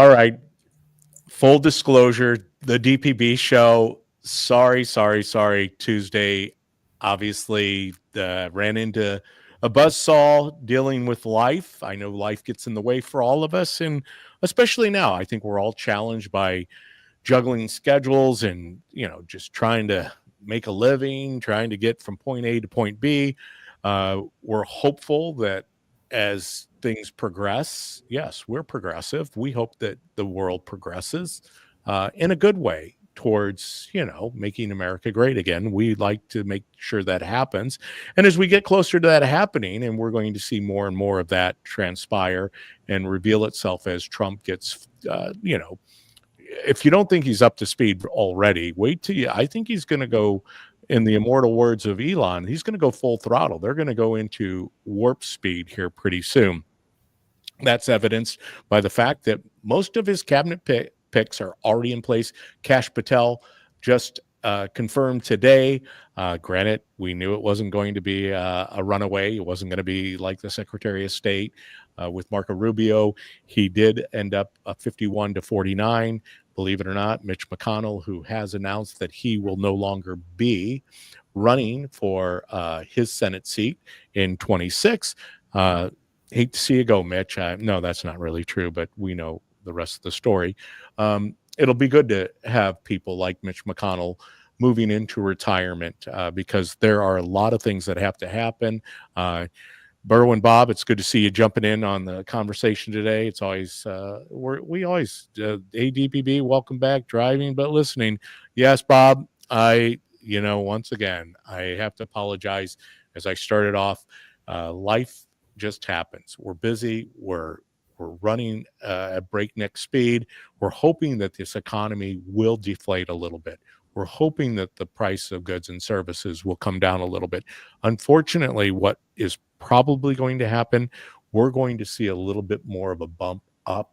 All right. Full disclosure, the DPB show. Sorry. Tuesday, obviously, ran into a buzzsaw dealing with life. I know life gets in the way for all of us, and especially now, I think we're all challenged by juggling schedules and just trying to make a living, trying to get from point A to point B. We're hopeful that as things progress, yes, we're progressive. We hope that the world progresses in a good way towards making America great again. We like to make sure that happens, and as we get closer to that happening, and we're going to see more and more of that transpire and reveal itself as Trump gets if you don't think he's up to speed already, wait till I think he's going to go, in the immortal words of Elon, he's going to go full throttle. They're going to go into warp speed here pretty soon. That's evidenced by the fact that most of his cabinet picks are already in place. Kash Patel just confirmed today. Granted, we knew it wasn't going to be a runaway. It wasn't going to be like the Secretary of State with Marco Rubio. He did end up 51-49. Believe it or not, Mitch McConnell, who has announced that he will no longer be running for his Senate seat in 26. Hate to see you go, Mitch. No, that's not really true, but we know the rest of the story. It'll be good to have people like Mitch McConnell moving into retirement because there are a lot of things that have to happen. Burrow and Bob, it's good to see you jumping in on the conversation today. It's always, we always, ADPB, welcome back, driving, but listening. Yes, Bob, once again, I have to apologize as I started off. Life just happens. We're busy. We're running at breakneck speed. We're hoping that this economy will deflate a little bit. We're hoping that the price of goods and services will come down a little bit. Unfortunately, what is probably going to happen, we're going to see a little bit more of a bump up.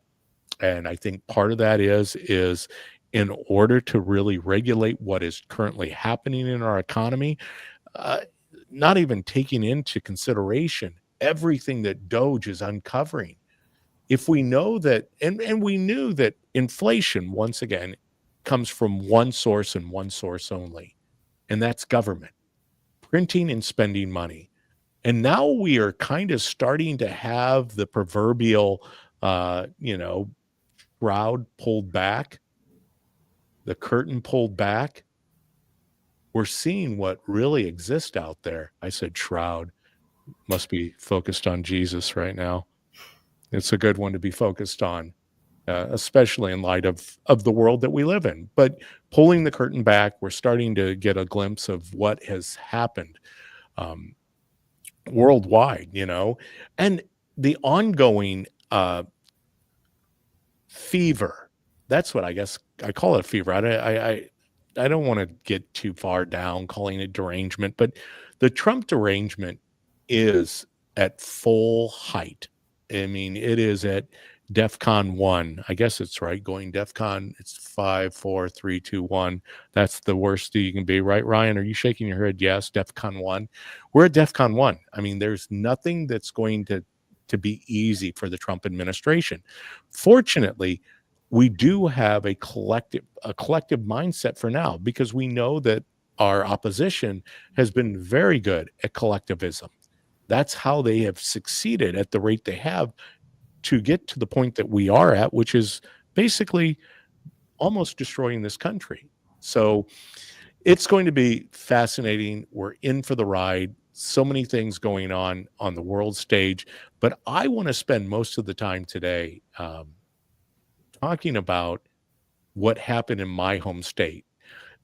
And I think part of that is in order to really regulate what is currently happening in our economy, not even taking into consideration everything that Doge is uncovering. If we know that, and we knew that inflation, once again, comes from one source and one source only, and that's government, printing and spending money. And now we are kind of starting to have the proverbial, shroud pulled back, the curtain pulled back. We're seeing what really exists out there. I said shroud, must be focused on Jesus right now. It's a good one to be focused on, especially in light of the world that we live in. But pulling the curtain back, we're starting to get a glimpse of what has happened worldwide, and the ongoing fever. That's what I guess I call it, fever. I don't want to get too far down calling it derangement, but the Trump derangement is at full height. I mean, it is at DEFCON 1. I guess it's right. Going DEFCON, it's 5, 4, 3, 2, 1. That's the worst you can be, right, Ryan? Are you shaking your head? Yes, DEFCON 1. We're at DEFCON 1. I mean, there's nothing that's going to be easy for the Trump administration. Fortunately, we do have a collective mindset for now, because we know that our opposition has been very good at collectivism. That's how they have succeeded at the rate they have to get to the point that we are at, which is basically almost destroying this country. So it's going to be fascinating. We're in for the ride. So many things going on the world stage, but I want to spend most of the time today talking about what happened in my home state.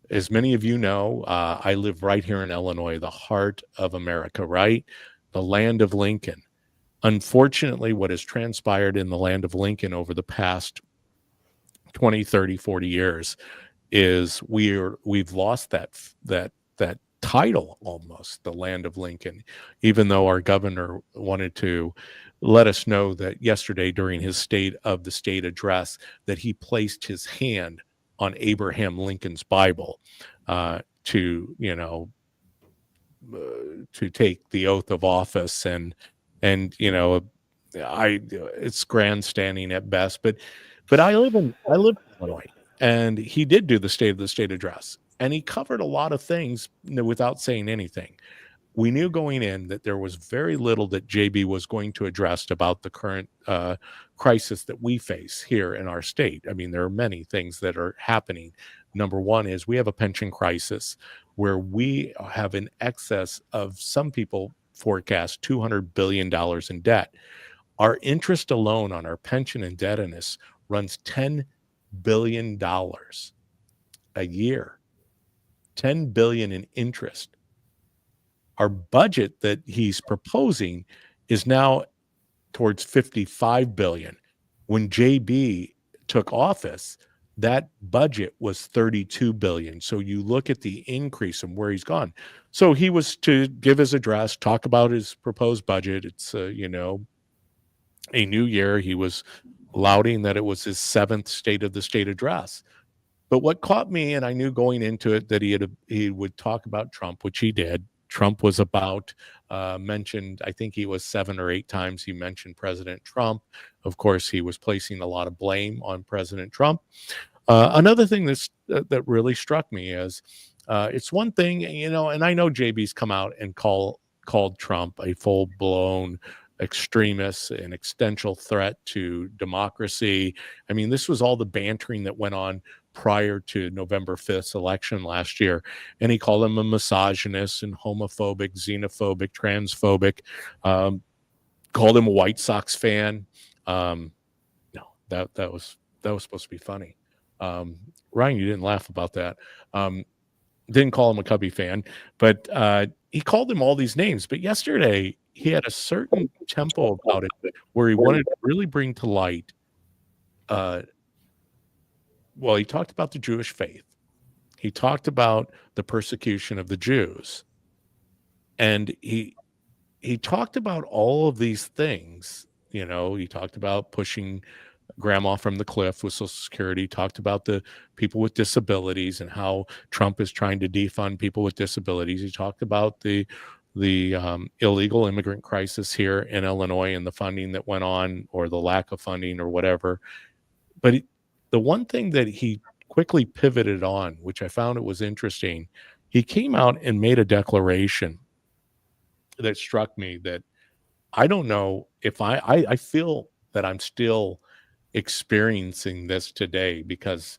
As many of you know, I live right here in Illinois, the heart of America, right? The land of Lincoln. Unfortunately, what has transpired in the land of Lincoln over the past 20, 30, 40 years is we've lost that title almost, the land of Lincoln, even though our governor wanted to let us know that yesterday during his state of the state address that he placed his hand on Abraham Lincoln's Bible to take the oath of office, and it's grandstanding at best. But But I live in Illinois, and he did do the State of the State address, and he covered a lot of things, without saying anything. We knew going in that there was very little that JB was going to address about the current crisis that we face here in our state. I mean, there are many things that are happening. Number one is we have a pension crisis where we have in excess of, some people forecast, $200 billion in debt. Our interest alone on our pension indebtedness runs $10 billion a year. 10 billion in interest. Our budget that he's proposing is now towards 55 billion. When JB took office, that budget was 32 billion. So you look at the increase and where he's gone. So he was to give his address, talk about his proposed budget. It's a new year. He was lauding that it was his seventh State of the State address. But what caught me, and I knew going into it that he would talk about Trump, which he did. Trump was mentioned. I think he was 7 or 8 times he mentioned President Trump. Of course, he was placing a lot of blame on President Trump. Another thing that really struck me is it's one thing, and I know JB's come out and called Trump a full blown extremist, an existential threat to democracy. I mean, this was all the bantering that went on prior to November 5th's election last year. And he called him a misogynist and homophobic, xenophobic, transphobic, called him a White Sox fan. No, that was supposed to be funny. Ryan, you didn't laugh about that. Didn't call him a Cubby fan, but he called him all these names. But yesterday, he had a certain tempo about it where he wanted to really bring to light. Well, he talked about the Jewish faith. He talked about the persecution of the Jews. And he talked about all of these things. He talked about pushing grandma from the cliff with Social Security, talked about the people with disabilities and how Trump is trying to defund people with disabilities. He talked about the illegal immigrant crisis here in Illinois and the funding that went on, or the lack of funding, or whatever. But the one thing that he quickly pivoted on, which I found it was interesting, he came out and made a declaration that struck me, that I don't know if I feel that I'm still experiencing this today, because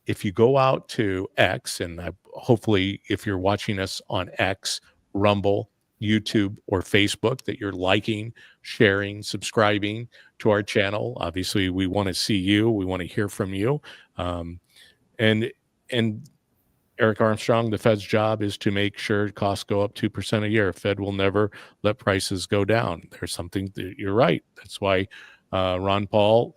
if you go out to X, and hopefully if you're watching us on X, Rumble, YouTube, or Facebook, that you're liking, sharing, subscribing to our channel. Obviously, we want to see you. We want to hear from you. And Eric Armstrong, the Fed's job is to make sure costs go up 2% a year. Fed will never let prices go down. There's something that you're right. That's why Ron Paul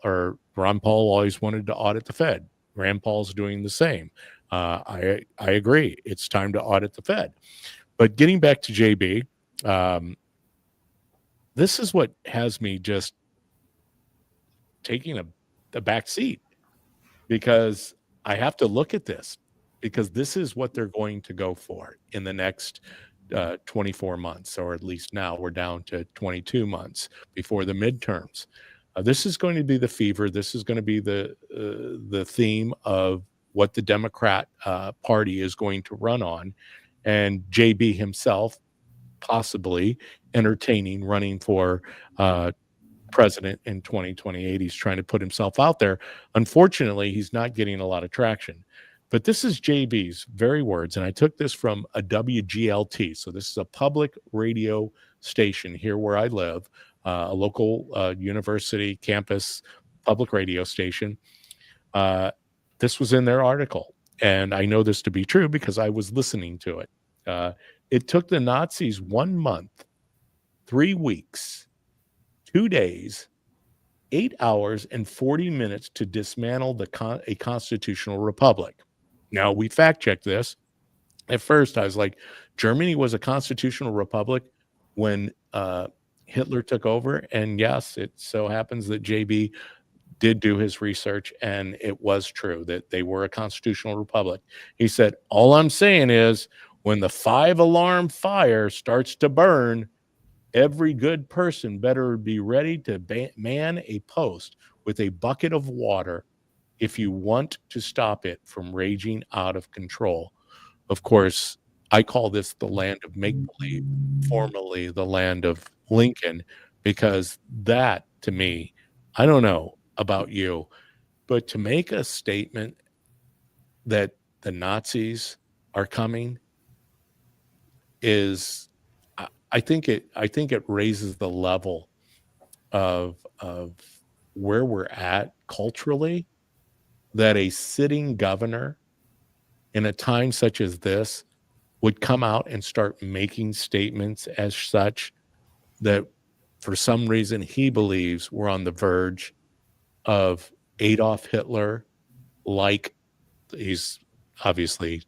always wanted to audit the Fed. Rand Paul's doing the same. I agree. It's time to audit the Fed. But getting back to JB, this is what has me just taking a back seat, because I have to look at this, because this is what they're going to go for in the next 24 months, or at least now we're down to 22 months before the midterms. This is going to be the fever. This is going to be the theme of what the Democrat Party is going to run on. And JB himself possibly entertaining running for president in 2028. He's trying to put himself out there. Unfortunately, he's not getting a lot of traction. But this is JB's very words, and I took this from a WGLT. So this is a public radio station here where I live, a local university campus public radio station. This was in their article, and I know this to be true because I was listening to it. It took the Nazis 1 month, 3 weeks, 2 days, 8 hours, and 40 minutes to dismantle a constitutional republic. Now, we fact-checked this. At first, I was like, Germany was a constitutional republic when Hitler took over. And yes, it so happens that JB did do his research, and it was true that they were a constitutional republic. He said, all I'm saying is, when the 5-alarm fire starts to burn, every good person better be ready to man a post with a bucket of water if you want to stop it from raging out of control. Of course, I call this the land of make believe, formerly the land of Lincoln, because that to me, I don't know about you, but to make a statement that the Nazis are coming is, I think it raises the level of where we're at culturally, that a sitting governor in a time such as this would come out and start making statements as such, that for some reason he believes we're on the verge of Adolf Hitler, like he's obviously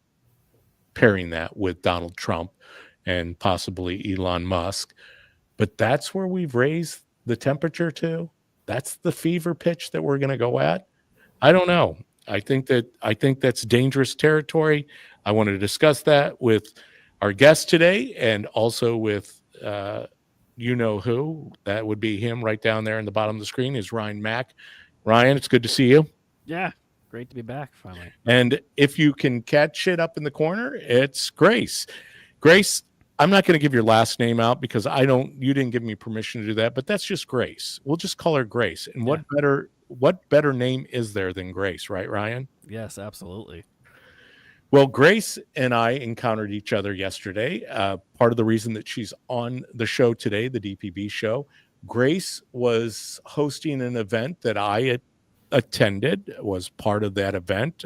pairing that with Donald Trump and possibly Elon Musk. But that's where we've raised the temperature to. That's the fever pitch that we're going to go at. I don't know. I think that's dangerous territory. I wanted to discuss that with our guest today, and also with you know who. That would be him right down there in the bottom of the screen is Ryan Mack. Ryan, it's good to see you. Yeah, great to be back finally. And if you can catch it up in the corner, it's Grace. Grace, I'm not going to give your last name out because you didn't give me permission to do that, but that's just Grace. We'll just call her Grace. And what better name is there than Grace, right, Ryan? Yes, absolutely. Well, Grace and I encountered each other yesterday. Part of the reason that she's on the show today, the DPB show, Grace was hosting an event that I attended, was part of that event,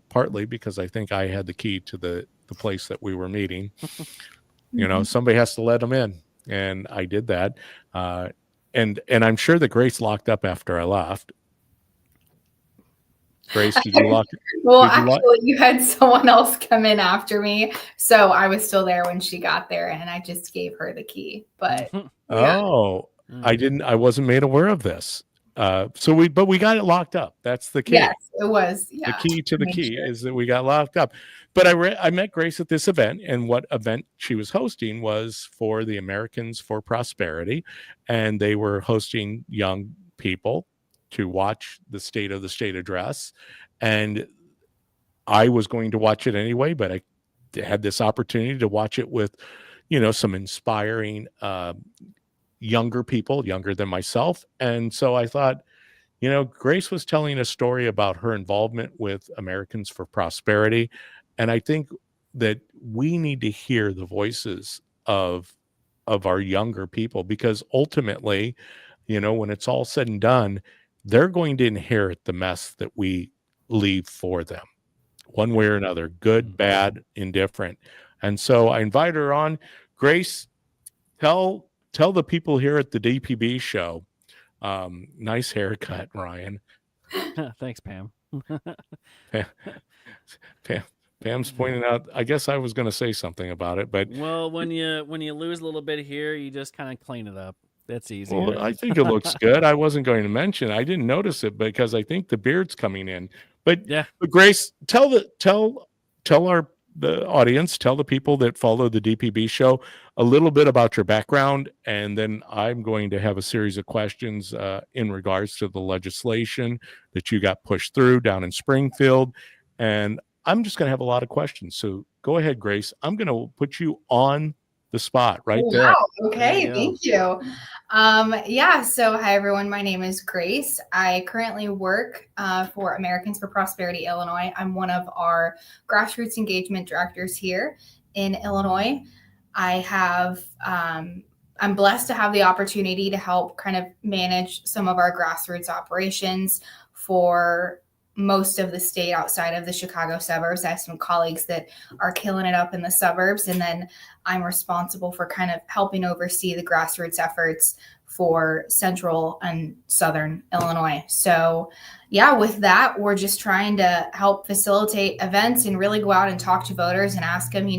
partly because I think I had the key to the place that we were meeting. Somebody has to let them in, and I did that. And I'm sure that Grace locked up after I left. Grace, did you lock? Well, actually, you had someone else come in after me, so I was still there when she got there, and I just gave her the key. But I wasn't made aware of this. But we got it locked up. That's the key. Yes, it was. Yeah, the key to the key is that we got locked up. But I met Grace at this event, and what event she was hosting was for the Americans for Prosperity, and they were hosting young people to watch the State of the State address. And I was going to watch it anyway, but I had this opportunity to watch it with, some inspiring younger people, younger than myself. And so I thought, Grace was telling a story about her involvement with Americans for Prosperity. And I think that we need to hear the voices of our younger people, because ultimately, when it's all said and done, they're going to inherit the mess that we leave for them, one way or another, good, bad, indifferent. And so I invited her on. Grace, tell the people here at the DPB show. Nice haircut, Ryan. Thanks, Pam. Pam's pointing out, I guess I was going to say something about it, but when you lose a little bit here, you just kind of clean it up. That's easy. Well, I think it looks good. I wasn't going to mention. I didn't notice it because I think the beard's coming in. But yeah. But Grace, tell the audience, tell the people that follow the DPB show a little bit about your background, and then I'm going to have a series of questions in regards to the legislation that you got pushed through down in Springfield, and I'm just going to have a lot of questions. So go ahead, Grace. I'm going to put you on the spot right there. Wow. Okay. Thank you. So hi, everyone. My name is Grace. I currently work for Americans for Prosperity, Illinois. I'm one of our grassroots engagement directors here in Illinois. I'm blessed to have the opportunity to help kind of manage some of our grassroots operations for most of the state outside of the Chicago suburbs. I have some colleagues that are killing it up in the suburbs, and then I'm responsible for kind of helping oversee the grassroots efforts for central and southern Illinois. So with that, we're just trying to help facilitate events and really go out and talk to voters and ask them,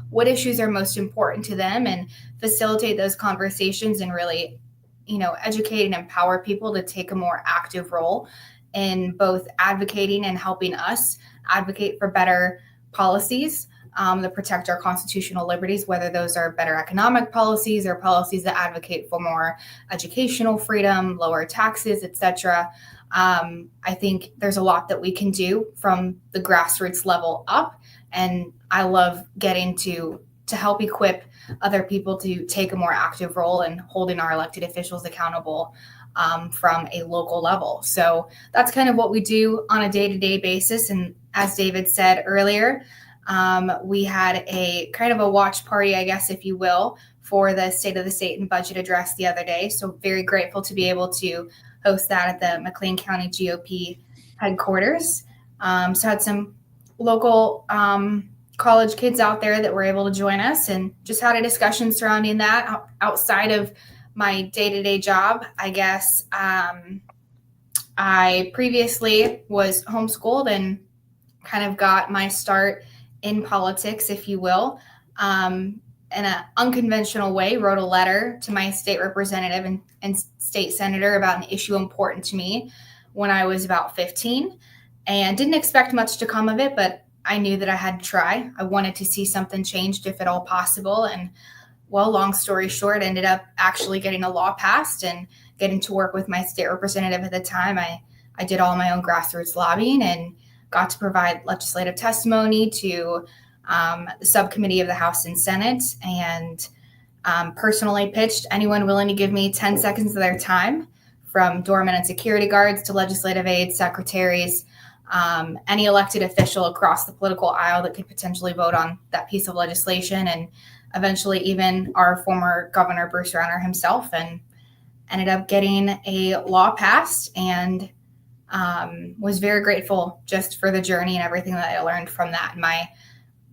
what issues are most important to them, and facilitate those conversations and really, educate and empower people to take a more active role in both advocating and helping us advocate for better policies that protect our constitutional liberties, whether those are better economic policies or policies that advocate for more educational freedom, lower taxes, etc. I think there's a lot that we can do from the grassroots level up, and I love getting to help equip other people to take a more active role in holding our elected officials accountable from a local level. So that's kind of what we do on a day-to-day basis. And as David said earlier, we had a kind of a watch party, I guess, if you will, for the State of the State and Budget Address the other day. So very grateful to be able to host that at the McLean County GOP headquarters. So had some local college kids out there that were able to join us, and just had a discussion surrounding that outside of my day-to-day job. I guess I previously was homeschooled and kind of got my start in politics, if you will, in an unconventional way. Wrote a letter to my state representative and state senator about an issue important to me when I was about 15, and didn't expect much to come of it, but I knew that I had to try. I wanted to see something changed, if at all possible. And well, long story short, ended up actually getting a law passed and getting to work with my state representative at the time. I did all my own grassroots lobbying and got to provide legislative testimony to the subcommittee of the House and Senate, and personally pitched anyone willing to give me 10 seconds of their time, from doormen and security guards to legislative aides, secretaries, any elected official across the political aisle that could potentially vote on that piece of legislation, and eventually even our former governor, Bruce Rauner himself, and ended up getting a law passed, and was very grateful just for the journey and everything that I learned from that.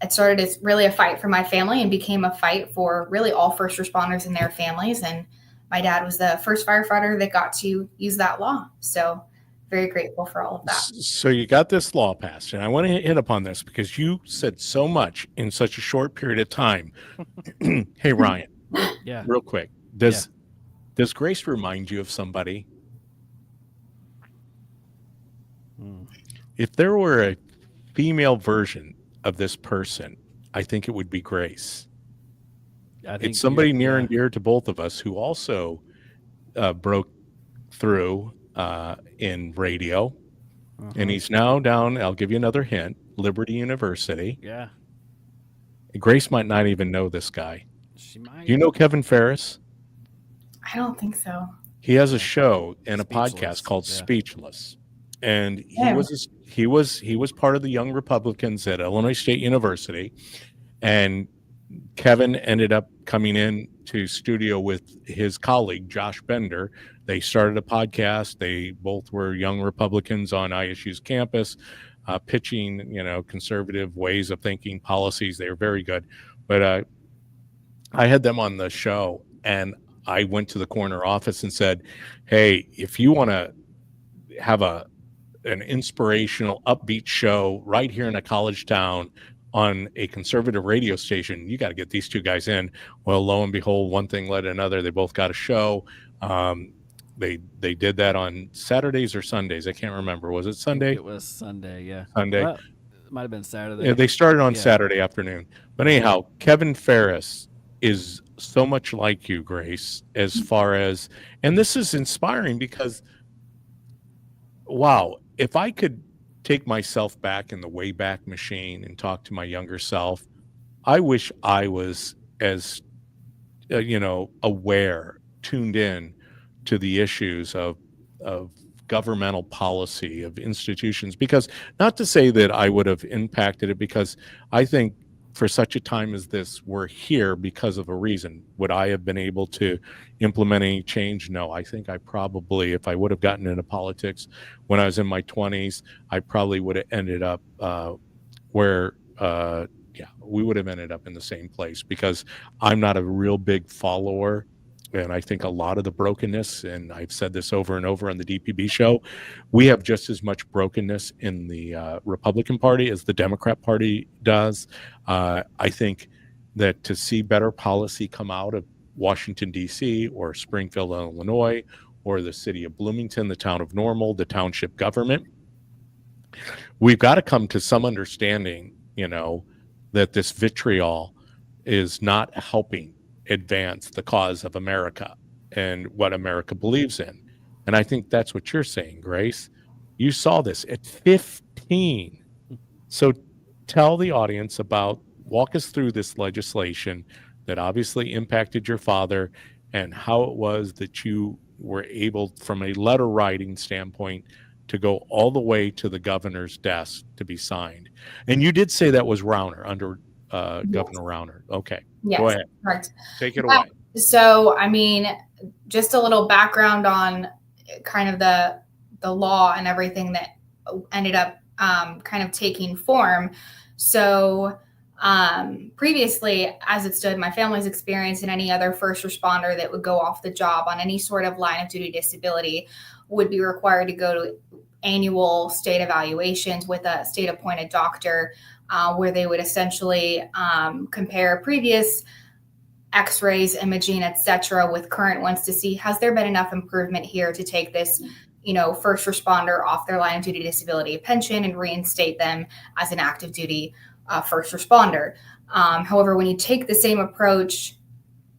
It started as really a fight for my family and became a fight for really all first responders and their families. And my dad was the first firefighter that got to use that law. So very grateful for all of that. So you got this law passed, and I want to hit upon this because you said so much in such a short period of time. Hey, Ryan, Yeah. real quick, does Grace remind you of somebody? If there were a female version of this person, I think it would be Grace. It's somebody near and dear to both of us who also broke through in radio, and he's now down, I'll give you another hint, Liberty University. Yeah. Grace might not even know this guy. She might. Do you know Kevin Ferris? I don't think so. He has a show and a Speechless, podcast called yeah. Speechless, and Yeah. he was part of the Young Republicans at Illinois State University, and Kevin ended up coming in to studio with his colleague Josh Bender. They started a podcast. They both were Young Republicans on ISU's campus, pitching conservative ways of thinking, policies. They were very good, but I had them on the show, and I went to the corner office and said, hey, if you want to have an inspirational, upbeat show right here in a college town on a conservative radio station, you got to get these two guys in. Well, lo and behold, one thing led to another. They both got a show. They did that on Saturdays or Sundays. I can't remember. Was it Sunday? It was Sunday, yeah. Sunday. Well, it might have been Saturday. Yeah, they started on Saturday afternoon. But anyhow, Kevin Ferris is so much like you, Grace, as far as, and this is inspiring because, wow, if I could take myself back in the Wayback Machine and talk to my younger self, I wish I was as, aware, tuned in to the issues of governmental policy, of institutions, because not to say that I would have impacted it, because I think for such a time as this, we're here because of a reason. Would I have been able to implement any change? No, I think I probably, if I would have gotten into politics when I was in my 20s, I probably would have ended up where we would have ended up in the same place, because I'm not a real big follower. And I think a lot of the brokenness, and I've said this over and over on the DPB show, we have just as much brokenness in the Republican Party as the Democrat Party does. I think that to see better policy come out of Washington, D.C., or Springfield, Illinois, or the city of Bloomington, the town of Normal, the township government, we've got to come to some understanding, that this vitriol is not helping advance the cause of America and what America believes in. And I think that's what you're saying, Grace. You saw this at 15. So tell the audience walk us through this legislation that obviously impacted your father and how it was that you were able, from a letter writing standpoint, to go all the way to the governor's desk to be signed. And you did say that was Rauner, under Governor Rauner. Okay, go Yes, ahead. correct. Take it away. So, I mean, just a little background on kind of the law and everything that ended up kind of taking form. So, previously, as it stood, my family's experience and any other first responder that would go off the job on any sort of line of duty disability would be required to go to annual state evaluations with a state appointed doctor, where they would essentially compare previous x-rays, imaging, etc., with current ones to see, has there been enough improvement here to take this, first responder off their line of duty disability pension and reinstate them as an active duty first responder. However, when you take the same approach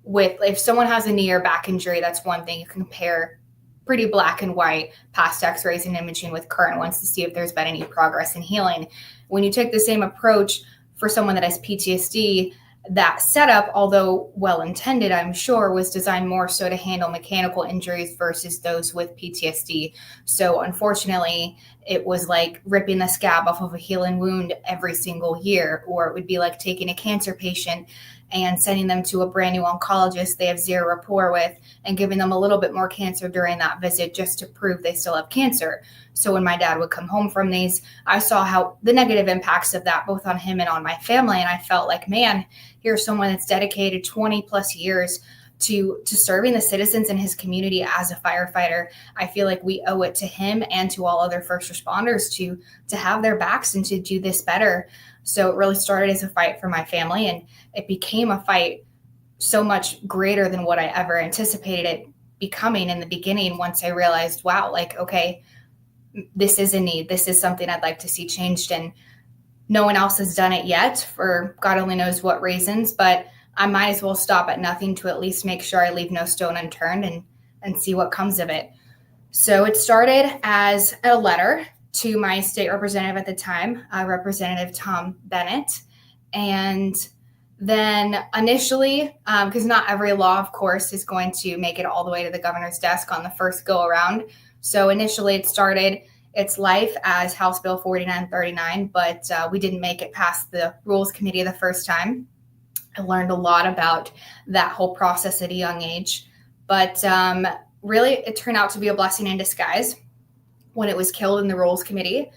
with, if someone has a knee or back injury, that's one thing. You can compare pretty black and white past x-rays and imaging with current ones to see if there's been any progress in healing. When you take the same approach for someone that has PTSD, that setup, although well-intended, I'm sure, was designed more so to handle mechanical injuries versus those with PTSD. So unfortunately, it was like ripping the scab off of a healing wound every single year, or it would be like taking a cancer patient and sending them to a brand new oncologist they have zero rapport with and giving them a little bit more cancer during that visit just to prove they still have cancer. So when my dad would come home from these, I saw how the negative impacts of that, both on him and on my family. And I felt like, man, here's someone that's dedicated 20 plus years to serving the citizens in his community as a firefighter. I feel like we owe it to him and to all other first responders to have their backs and to do this better. So it really started as a fight for my family, and it became a fight so much greater than what I ever anticipated it becoming in the beginning. Once I realized, wow, like, okay, this is a need. This is something I'd like to see changed. And no one else has done it yet, for God only knows what reasons, but I might as well stop at nothing to at least make sure I leave no stone unturned and see what comes of it. So it started as a letter to my state representative at the time, Representative Tom Bennett. And then initially, because not every law, of course, is going to make it all the way to the governor's desk on the first go around. So initially it started its life as House Bill 4939, but we didn't make it past the Rules Committee the first time. I learned a lot about that whole process at a young age, but really it turned out to be a blessing in disguise when it was killed in the Rules Committee.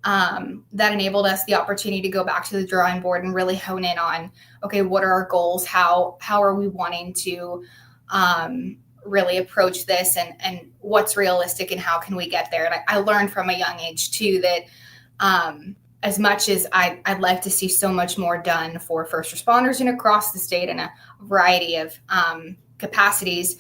That enabled us the opportunity to go back to the drawing board and really hone in on, okay, what are our goals? How are we wanting to really approach this, and what's realistic and how can we get there? And I learned from a young age too that as much as I'd like to see so much more done for first responders and across the state in a variety of capacities,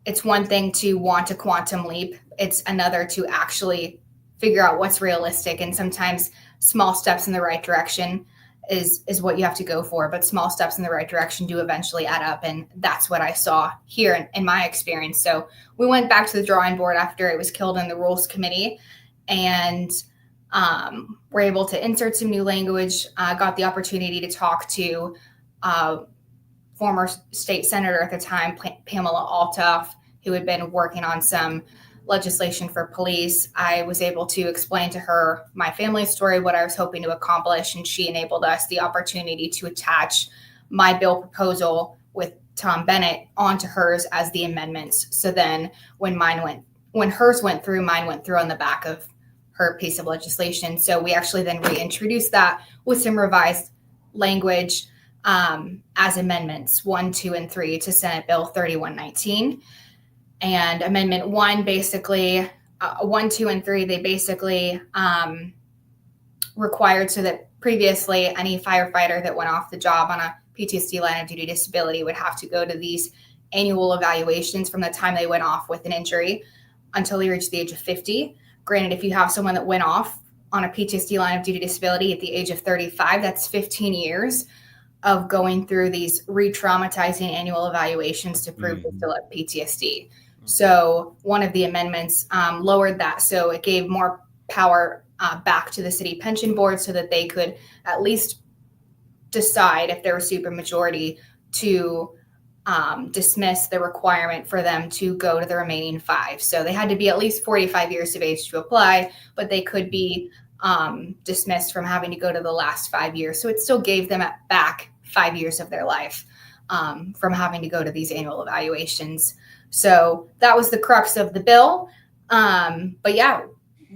it's one thing to want a quantum leap. It's another to actually figure out what's realistic. And sometimes small steps in the right direction is what you have to go for. But small steps in the right direction do eventually add up. And that's what I saw here in my experience. So we went back to the drawing board after it was killed in the Rules Committee, and were able to insert some new language. Got the opportunity to talk to former state senator at the time, Pamela Altoff, who had been working on some legislation for police. I was able to explain to her my family story, what I was hoping to accomplish, and she enabled us the opportunity to attach my bill proposal with Tom Bennett onto hers as the amendments. So then when hers went through, mine went through on the back of her piece of legislation. So we actually then reintroduced that with some revised language as amendments 1, 2, and 3 to Senate Bill 3119. And Amendment 1 basically, 1, 2, and 3, they basically required so that previously any firefighter that went off the job on a PTSD line of duty disability would have to go to these annual evaluations from the time they went off with an injury until they reached the age of 50. Granted, if you have someone that went off on a PTSD line of duty disability at the age of 35, that's 15 years of going through these re-traumatizing annual evaluations to prove they still have PTSD. So one of the amendments lowered that. So it gave more power back to the city pension board so that they could at least decide if there was supermajority to dismiss the requirement for them to go to the remaining 5. So they had to be at least 45 years of age to apply, but they could be dismissed from having to go to the last 5 years. So it still gave them back 5 years of their life from having to go to these annual evaluations. So that was the crux of the bill. But yeah,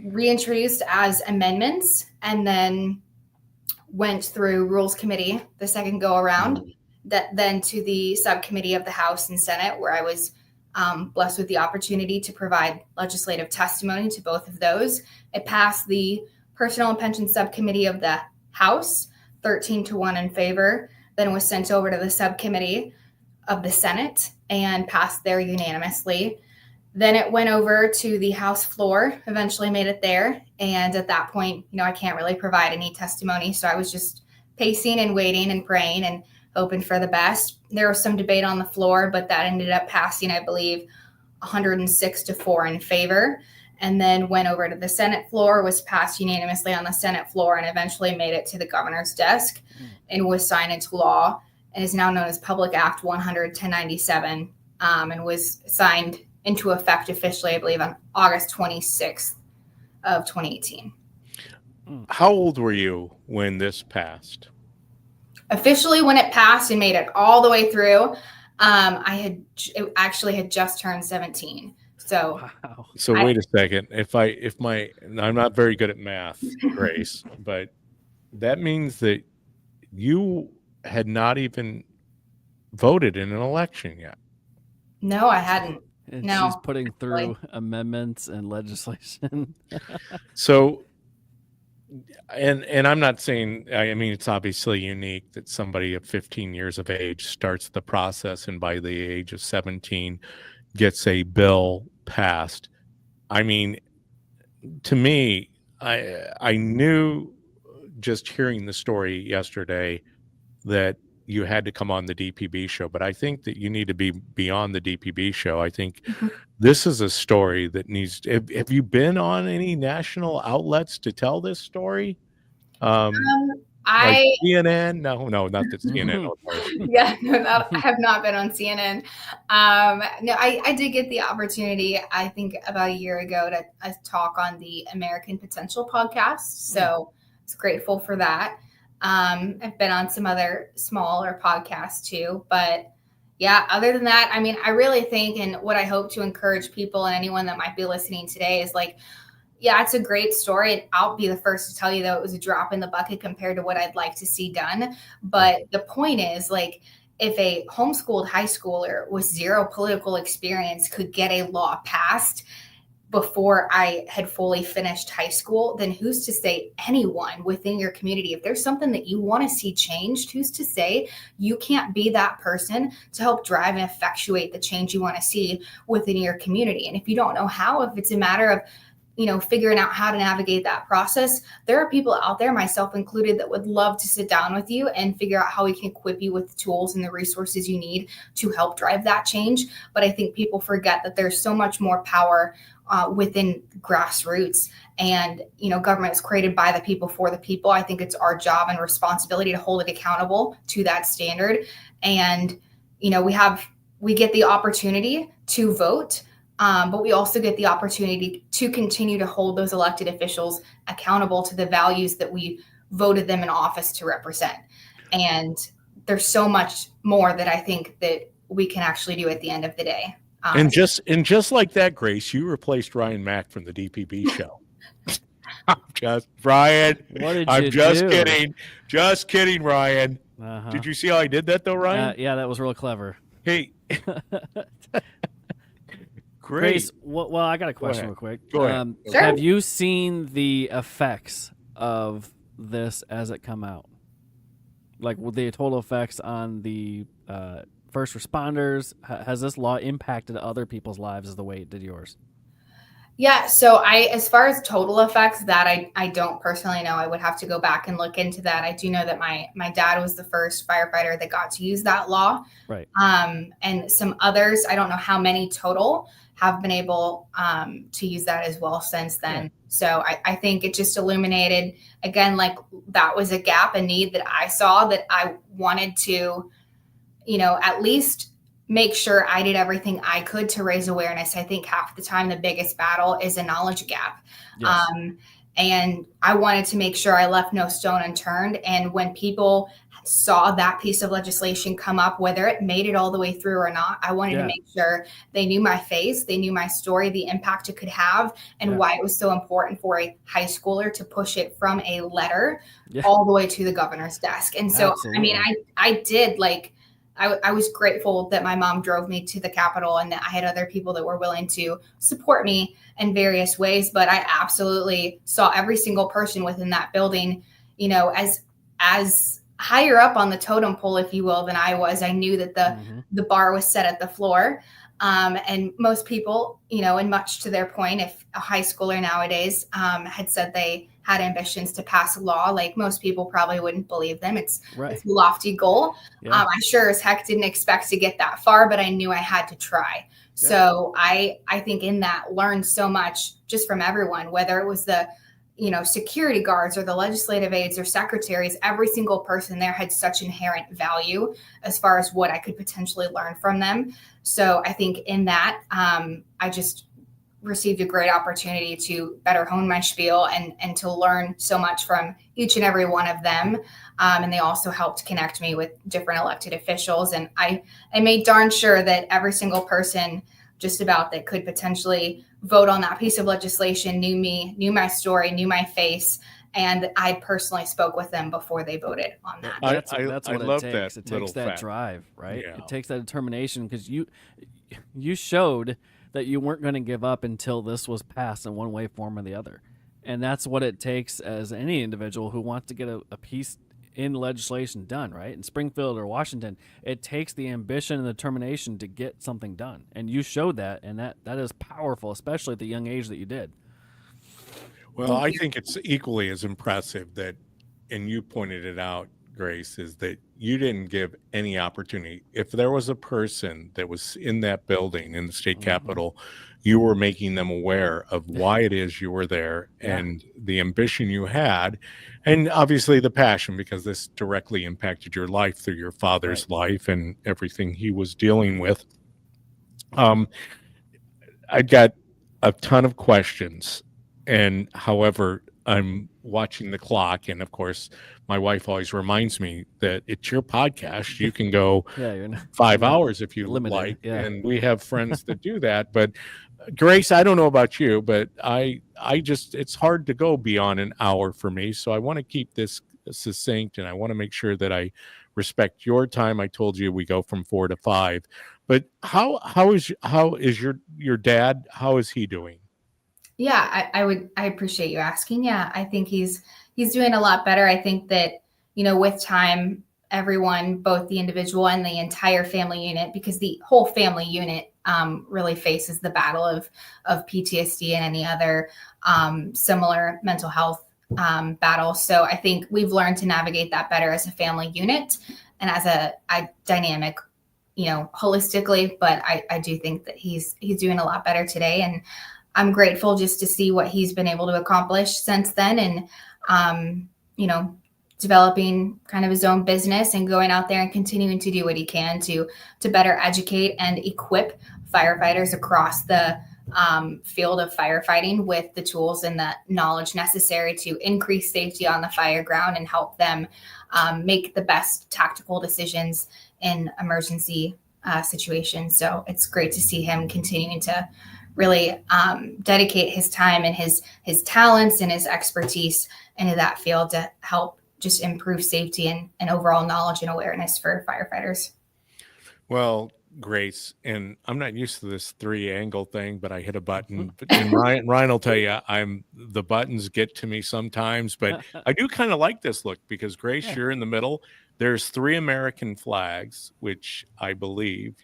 reintroduced as amendments and then went through Rules Committee the second go around, then to the subcommittee of the House and Senate, where I was blessed with the opportunity to provide legislative testimony to both of those. It passed the Personnel and Pension Subcommittee of the House, 13-1 in favor, then was sent over to the subcommittee of the Senate and passed there unanimously. Then it went over to the House floor, eventually made it there. And at that point, I can't really provide any testimony. So I was just pacing and waiting and praying and hoping for the best. There was some debate on the floor, but that ended up passing, I believe, 106-4 in favor. And then went over to the Senate floor, was passed unanimously on the Senate floor, and eventually made it to the governor's desk and was signed into law and is now known as Public Act 100-1097 and was signed into effect officially, I believe, on August 26th of 2018. How old were you when this passed? Officially, when it passed and made it all the way through, I had just turned 17. So, Wow. So wait a second. I'm not very good at math, Grace, but that means that you had not even voted in an election yet. No, I hadn't. And No. she's putting through amendments and legislation. So, and I'm not saying, I mean, it's obviously unique that somebody of 15 years of age starts the process and by the age of 17 gets a bill passed. I mean, to me, I knew just hearing the story yesterday that you had to come on the DPB show, but I think that you need to be beyond the DPB show. I think this is a story that needs. Have you been on any national outlets to tell this story? Like CNN? No, not the CNN. Yeah, no, I have not been on CNN. No, I did get the opportunity, I think about a year ago, to talk on the American Potential podcast. So I was grateful for that. I've been on some other smaller podcasts too, but yeah, other than that, I mean, I really think, and what I hope to encourage people and anyone that might be listening today is like, yeah, it's a great story. And I'll be the first to tell you that it was a drop in the bucket compared to what I'd like to see done. But the point is, like, if a homeschooled high schooler with zero political experience could get a law passed before I had fully finished high school, then who's to say anyone within your community, if there's something that you want to see changed, who's to say you can't be that person to help drive and effectuate the change you want to see within your community? And if you don't know how, if it's a matter of figuring out how to navigate that process, there are people out there, myself included, that would love to sit down with you and figure out how we can equip you with the tools and the resources you need to help drive that change. But I think people forget that there's so much more power within grassroots, and government is created by the people for the people. I think it's our job and responsibility to hold it accountable to that standard. And we get the opportunity to vote, but we also get the opportunity to continue to hold those elected officials accountable to the values that we voted them in office to represent. And there's so much more that I think that we can actually do at the end of the day. And just like that, Grace, you replaced Ryan Mack from the DPB show. Ryan. What did I'm you just do? kidding. Just kidding, Ryan. Uh-huh. Did you see how I did that though, Ryan? Yeah, that was real clever. Hey. Grace, well, I got a question real quick. Go ahead. Sure. Have you seen the effects of this as it come out? Like the total effects on the first responders? Has this law impacted other people's lives as the way it did yours? Yeah, so as far as total effects, that I don't personally know. I would have to go back and look into that. I do know that my dad was the first firefighter that got to use that law. Right. And some others, I don't know how many total have been able to use that as well since then. Yeah. So I think it just illuminated, again, like that was a gap, a need that I saw that I wanted to, at least make sure I did everything I could to raise awareness. I think half the time the biggest battle is a knowledge gap. Yes. And I wanted to make sure I left no stone unturned. And when people saw that piece of legislation come up, whether it made it all the way through or not, I wanted to make sure they knew my face, they knew my story, the impact it could have, and why it was so important for a high schooler to push it from a letter all the way to the governor's desk. And so, Absolutely. I mean, I did like, I was grateful that my mom drove me to the Capitol and that I had other people that were willing to support me in various ways. But I absolutely saw every single person within that building, as higher up on the totem pole, if you will, than I was. I knew that the bar was set at the floor. And most people, and much to their point, if a high schooler nowadays had said they had ambitions to pass a law, like most people probably wouldn't believe them. It's a lofty goal. I sure as heck didn't expect to get that far, but I knew I had to try. So I think in that learned so much just from everyone, whether it was the security guards or the legislative aides or secretaries. Every single person there had such inherent value as far as what I could potentially learn from them. So I think in that, I just received a great opportunity to better hone my spiel and to learn so much from each and every one of them. And they also helped connect me with different elected officials. And I made darn sure that every single person just about that could potentially vote on that piece of legislation knew me, knew my story, knew my face, and I personally spoke with them before they voted on that. That's I what love it takes. that It little takes that fact. drive, right? Yeah. It takes that determination because you showed that you weren't going to give up until this was passed in one way, form, or the other. And that's what it takes as any individual who wants to get a piece in legislation done, right? In Springfield or Washington, it takes the ambition and the determination to get something done. And you showed that, and that is powerful, especially at the young age that you did. Well, I think it's equally as impressive that, and you pointed it out, Grace, is that you didn't give any opportunity. If there was a person that was in that building in the state capitol, you were making them aware of why it is you were there and the ambition you had, and obviously the passion, because this directly impacted your life through your father's life and everything he was dealing with. I got a ton of questions, and however, I'm watching the clock, and of course, my wife always reminds me that it's your podcast. You can go 5 hours if you like, and we have friends that do that. But Grace, I don't know about you, but I just, it's hard to go beyond an hour for me. So I want to keep this succinct, and I want to make sure that I respect your time. I told you we go from 4 to 5. But how is your dad? How is he doing? Yeah, I appreciate you asking. Yeah, I think he's doing a lot better. I think that, with time, everyone, both the individual and the entire family unit, because the whole family unit really faces the battle of PTSD and any other similar mental health battle. So I think we've learned to navigate that better as a family unit and as a dynamic, holistically. But I do think that he's doing a lot better today, and I'm grateful just to see what he's been able to accomplish since then, and developing kind of his own business and going out there and continuing to do what he can to better educate and equip firefighters across the field of firefighting with the tools and the knowledge necessary to increase safety on the fire ground and help them make the best tactical decisions in emergency situations. So it's great to see him continuing to really dedicate his time and his talents and his expertise into that field to help just improve safety and overall knowledge and awareness for firefighters. Well, Grace, and I'm not used to this 3-angle thing, but I hit a button. And Ryan will tell you, the buttons get to me sometimes, but I do kind of like this look because Grace, you're in the middle. There's 3 American flags, which I believe,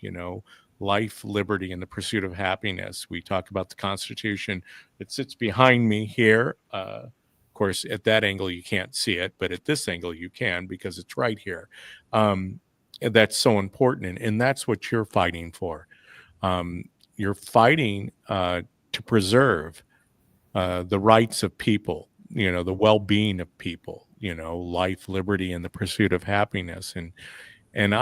life, liberty, and the pursuit of happiness. We talk about the Constitution that sits behind me here. Of course, at that angle, you can't see it, but at this angle, you can because it's right here. And that's so important. And that's what you're fighting for. You're fighting to preserve the rights of people, the well-being of people, life, liberty, and the pursuit of happiness. And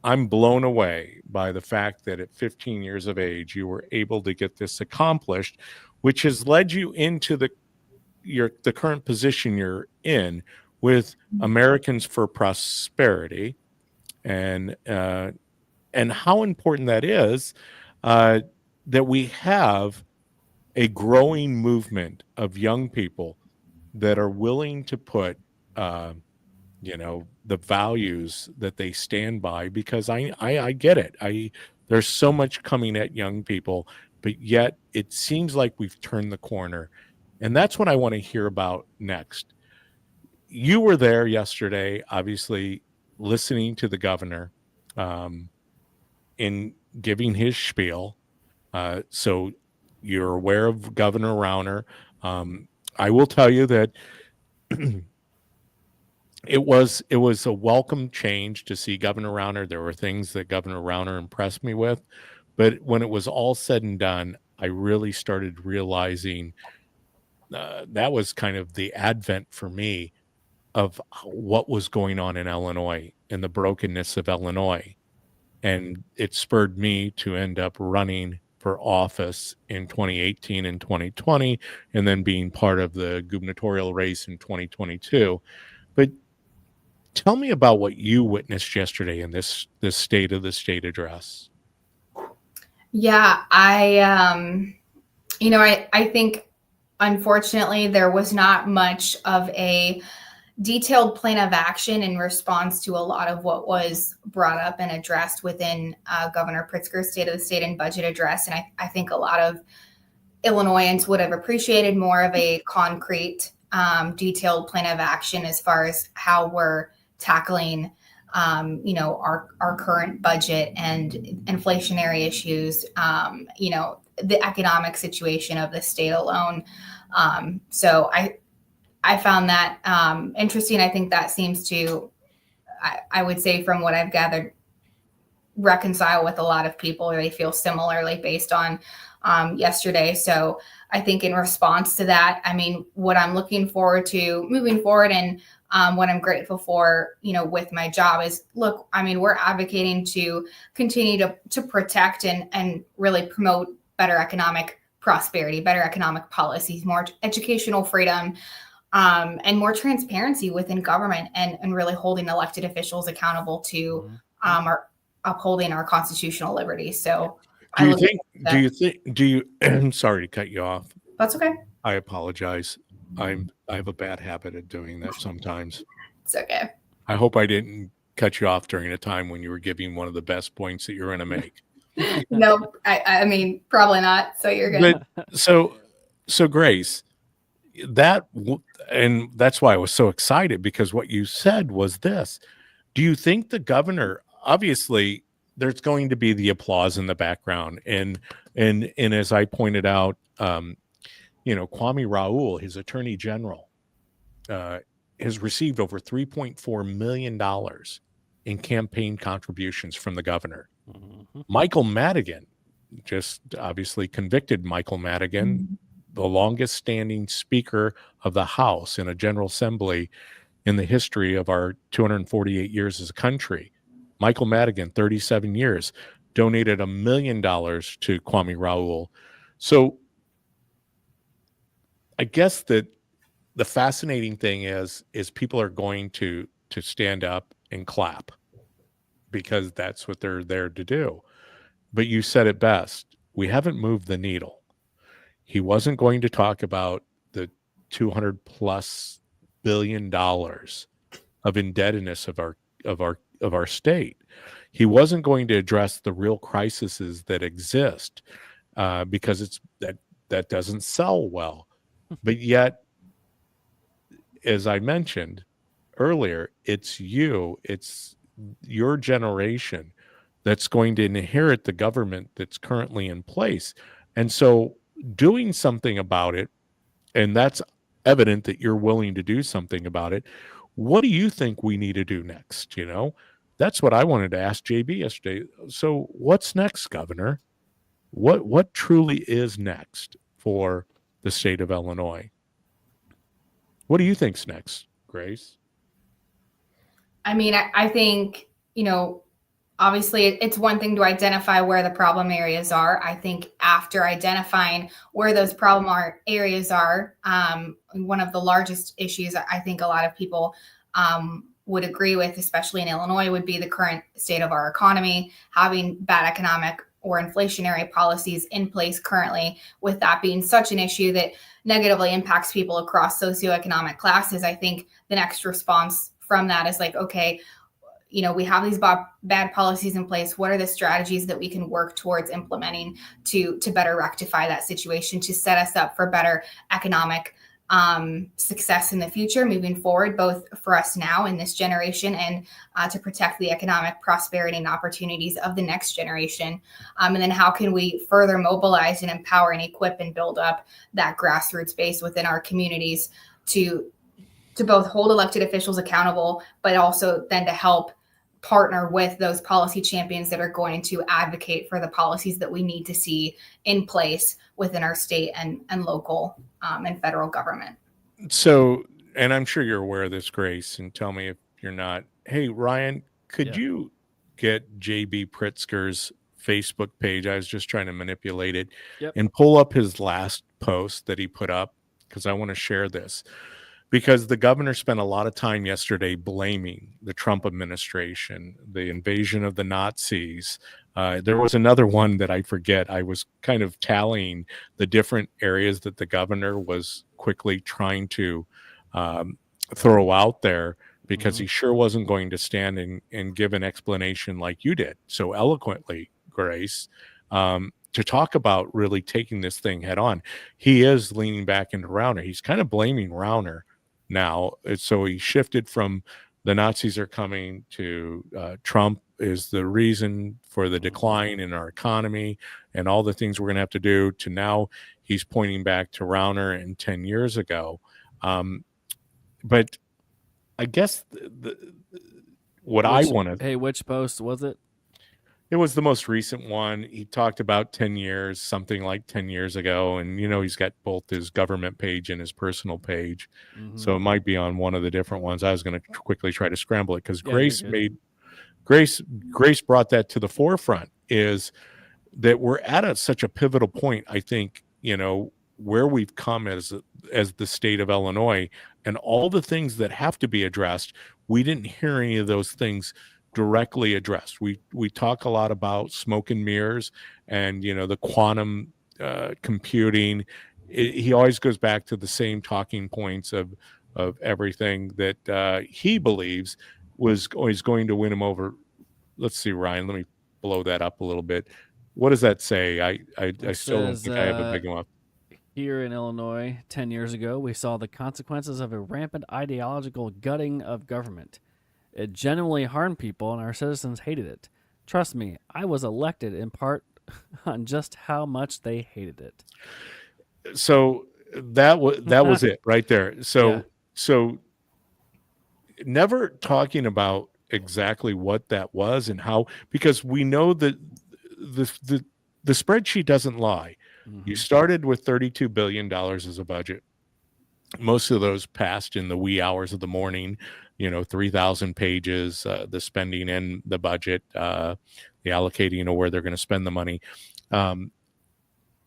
I'm blown away by the fact that at 15 years of age, you were able to get this accomplished, which has led you into the current position you're in with Americans for Prosperity, and how important that is, that we have a growing movement of young people that are willing to put the values that they stand by, because I get it. There's so much coming at young people, but yet it seems like we've turned the corner. And that's what I want to hear about next. You were there yesterday, obviously, listening to the governor in giving his spiel. So you're aware of Governor Rauner. I will tell you that it was a welcome change to see Governor Rauner. There were things that Governor Rauner impressed me with, but when it was all said and done, I really started realizing that was kind of the advent for me of what was going on in Illinois and the brokenness of Illinois. And it spurred me to end up running for office in 2018 and 2020, and then being part of the gubernatorial race in 2022. But tell me about what you witnessed yesterday in this State of the State address. Yeah, I think unfortunately there was not much of a detailed plan of action in response to a lot of what was brought up and addressed within Governor Pritzker's State of the State and budget address. And I think a lot of Illinoisans would have appreciated more of a concrete, detailed plan of action as far as how we're tackling our current budget and inflationary issues, the economic situation of the state alone. So I found that interesting. I think that seems to, I would say from what I've gathered, reconcile with a lot of people, or they feel similarly based on yesterday. So I think in response to that, I mean, what I'm looking forward to moving forward and what I'm grateful for, with my job is, look, I mean, we're advocating to continue to protect and really promote better economic prosperity, better economic policies, more educational freedom, and more transparency within government, and really holding elected officials accountable to our upholding our constitutional liberties. So do you think I'm sorry to cut you off. That's okay. I apologize. I have a bad habit of doing that sometimes. It's okay. I hope I didn't cut you off during a time when you were giving one of the best points that you're going to make. No, I mean, probably not. So you're good. But so Grace, and that's why I was so excited, because what you said was this. Do you think the governor, obviously there's going to be the applause in the background, and as I pointed out, Kwame Raoul, his attorney general, has received over $3.4 million in campaign contributions from the governor. Mm-hmm. Michael Madigan, just obviously convicted Michael Madigan, the longest standing speaker of the House in a General Assembly in the history of our 248 years as a country. Michael Madigan, 37 years, donated $1 million to Kwame Raoul. So I guess that the fascinating thing is people are going to stand up and clap, because that's what they're there to do. But you said it best. We haven't moved the needle. He wasn't going to talk about the $200+ billion of indebtedness of our state. He wasn't going to address the real crises that exist, because that doesn't sell well. But yet, as I mentioned earlier, it's your generation that's going to inherit the government that's currently in place. And so doing something about it, and that's evident that you're willing to do something about it. What do you think we need to do next? That's what I wanted to ask JB yesterday. So what's next, Governor? What truly is next for the state of Illinois? What do you think's next, Grace? I mean, I think, obviously it's one thing to identify where the problem areas are. I think after identifying where those problem areas are, one of the largest issues I think a lot of people would agree with, especially in Illinois, would be the current state of our economy, having bad economic or inflationary policies in place currently, with that being such an issue that negatively impacts people across socioeconomic classes. I think the next response from that is like, okay, we have these bad policies in place. What are the strategies that we can work towards implementing to better rectify that situation, to set us up for better economic success in the future moving forward, both for us now in this generation and to protect the economic prosperity and opportunities of the next generation. And then how can we further mobilize and empower and equip and build up that grassroots base within our communities to both hold elected officials accountable, but also then to help partner with those policy champions that are going to advocate for the policies that we need to see in place within our state and local and federal government. So, and I'm sure you're aware of this, Grace, and tell me if you're not. Hey, Ryan, could you get JB Pritzker's Facebook page? I was just trying to manipulate it and pull up his last post that he put up, because I want to share this. Because the governor spent a lot of time yesterday blaming the Trump administration, the invasion of the Nazis. There was another one that I forget. I was kind of tallying the different areas that the governor was quickly trying to throw out there, because he sure wasn't going to stand and give an explanation like you did so eloquently, Grace, to talk about really taking this thing head on. He is leaning back into Rauner. He's kind of blaming Rauner now. So he shifted from the Nazis are coming to Trump is the reason for the decline in our economy and all the things we're going to have to do, to now he's pointing back to Rauner and 10 years ago. But I guess which post was it? It was the most recent one. He talked about 10 years, something like 10 years ago. And, he's got both his government page and his personal page. So it might be on one of the different ones. I was going to quickly try to scramble it, because Grace brought that to the forefront, is that we're at such a pivotal point, I think, where we've come as the state of Illinois, and all the things that have to be addressed. We didn't hear any of those things directly addressed. We talk a lot about smoke and mirrors and the quantum computing. He always goes back to the same talking points of everything that he believes was always going to win him over. Let's see, Ryan, let me blow that up a little bit. What does that say? I still don't think I have a big enough. Here in Illinois 10 years ago, we saw the consequences of a rampant ideological gutting of government. It genuinely harmed people, and our citizens hated it. Trust me, I was elected in part on just how much they hated it. So that was it right there. So never talking about exactly what that was and how, because we know that the spreadsheet doesn't lie. You started with $32 billion as a budget. Most of those passed in the wee hours of the morning. 3,000 pages, the spending in the budget, the allocating of where they're going to spend the money. And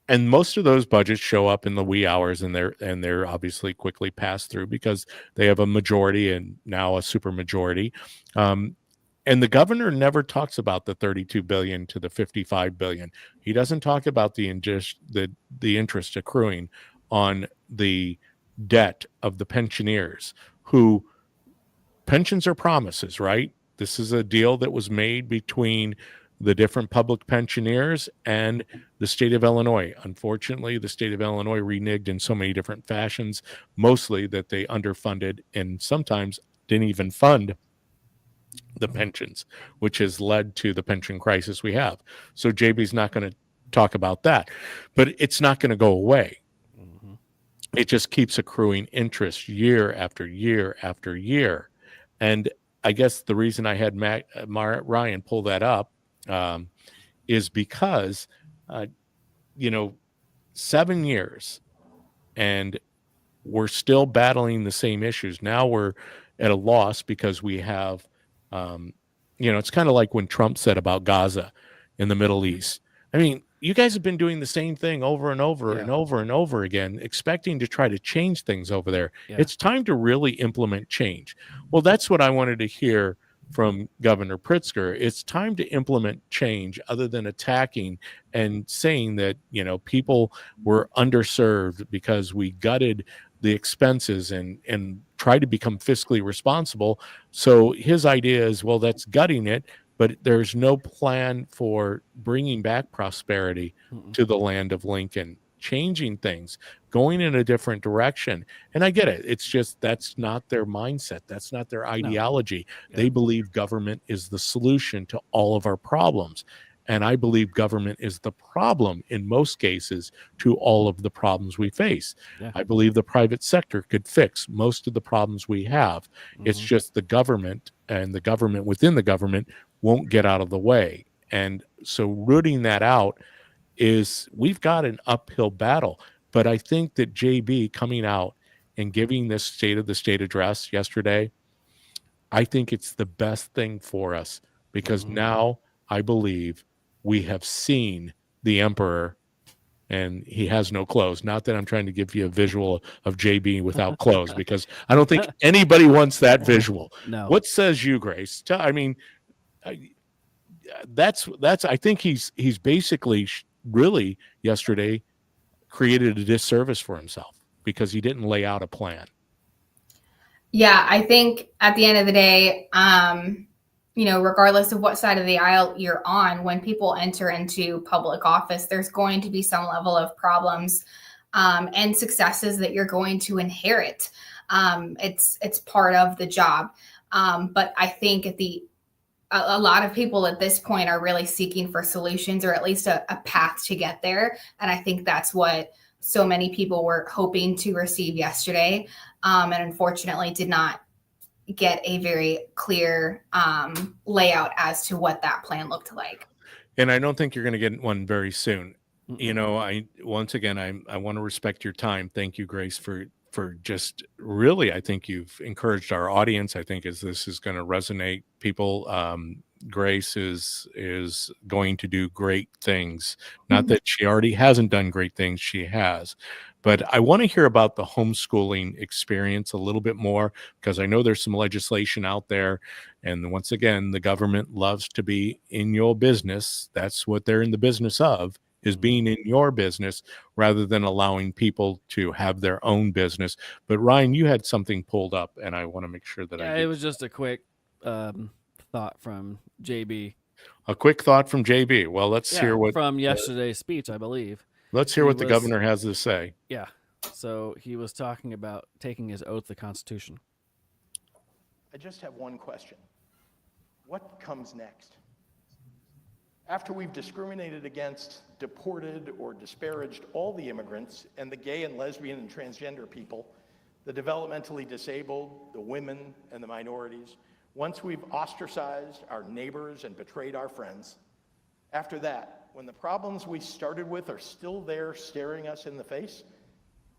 most of those budgets show up in the wee hours, and they're obviously quickly passed through because they have a majority and now a super majority. And the governor never talks about the $32 billion to the $55 billion. He doesn't talk about the interest accruing on the debt of the pensioners, who pensions are promises, right? This is a deal that was made between the different public pensioners and the state of Illinois. Unfortunately, the state of Illinois reneged in so many different fashions, mostly that they underfunded and sometimes didn't even fund the pensions, which has led to the pension crisis we have. So JB's not going to talk about that, but it's not going to go away. Mhm. It just keeps accruing interest year after year after year. And I guess the reason I had Ryan pull that up is because, uh, 7 years and we're still battling the same issues. Now we're at a loss because we have, it's kind of like when Trump said about Gaza in the Middle East. I mean, you guys have been doing the same thing over and over and Yeah. over and over again, expecting to try to change things over there. Yeah. It's time to really implement change. Well, that's what I wanted to hear from Governor Pritzker. It's time to implement change other than attacking and saying that, people were underserved because we gutted the expenses and try to become fiscally responsible. So his idea is, well, that's gutting it, but there's no plan for bringing back prosperity Mm-mm. to the land of Lincoln, changing things, going in a different direction. And I get it. It's just that's not their mindset. That's not their ideology. Yeah. They believe government is the solution to all of our problems. And I believe government is the problem in most cases to all of the problems we face. Yeah. I believe the private sector could fix most of the problems we have. It's Mhm. just the government and the government within the government won't get out of the way. And so rooting that out is we've got an uphill battle. But I think that JB coming out and giving this State of the State address yesterday, I think it's the best thing for us because Mhm. now I believe we have seen the emperor and he has no clothes. Not that I'm trying to give you a visual of JB without clothes because I don't think anybody wants that visual. No. What says you, Grace? I mean, that's I think he's basically really yesterday created a disservice for himself because he didn't lay out a plan. Yeah, I think at the end of the day, regardless of what side of the aisle you're on, when people enter into public office, there's going to be some level of problems and successes that you're going to inherit. It's part of the job. But I think a lot of people at this point are really seeking for solutions or at least a path to get there. And I think that's what so many people were hoping to receive yesterday. And unfortunately did not get a very clear layout as to what that plan looked like. And I don't think you're going to get one very soon. Mm-mm. I want to respect your time. Thank you, Grace, for just really, I think you've encouraged our audience. I think as this is going to resonate, people, Grace is going to do great things. Not that she already hasn't done great things, she has. But I want to hear about the homeschooling experience a little bit more because I know there's some legislation out there. And once again, the government loves to be in your business. That's what they're in the business of, is being in your business rather than allowing people to have their own business. But Ryan, you had something pulled up and I want to make sure that It was just a quick thought from JB. A quick thought from JB. Well, let's hear what from yesterday's speech, I believe. let's hear He what the was- governor has to say. Yeah. So he was talking about taking his oath to the Constitution. I just have one question. What comes next? After we've discriminated against, deported, or disparaged all the immigrants and the gay and lesbian and transgender people, the developmentally disabled, the women, and the minorities, once we've ostracized our neighbors and betrayed our friends, after that, when the problems we started with are still there staring us in the face,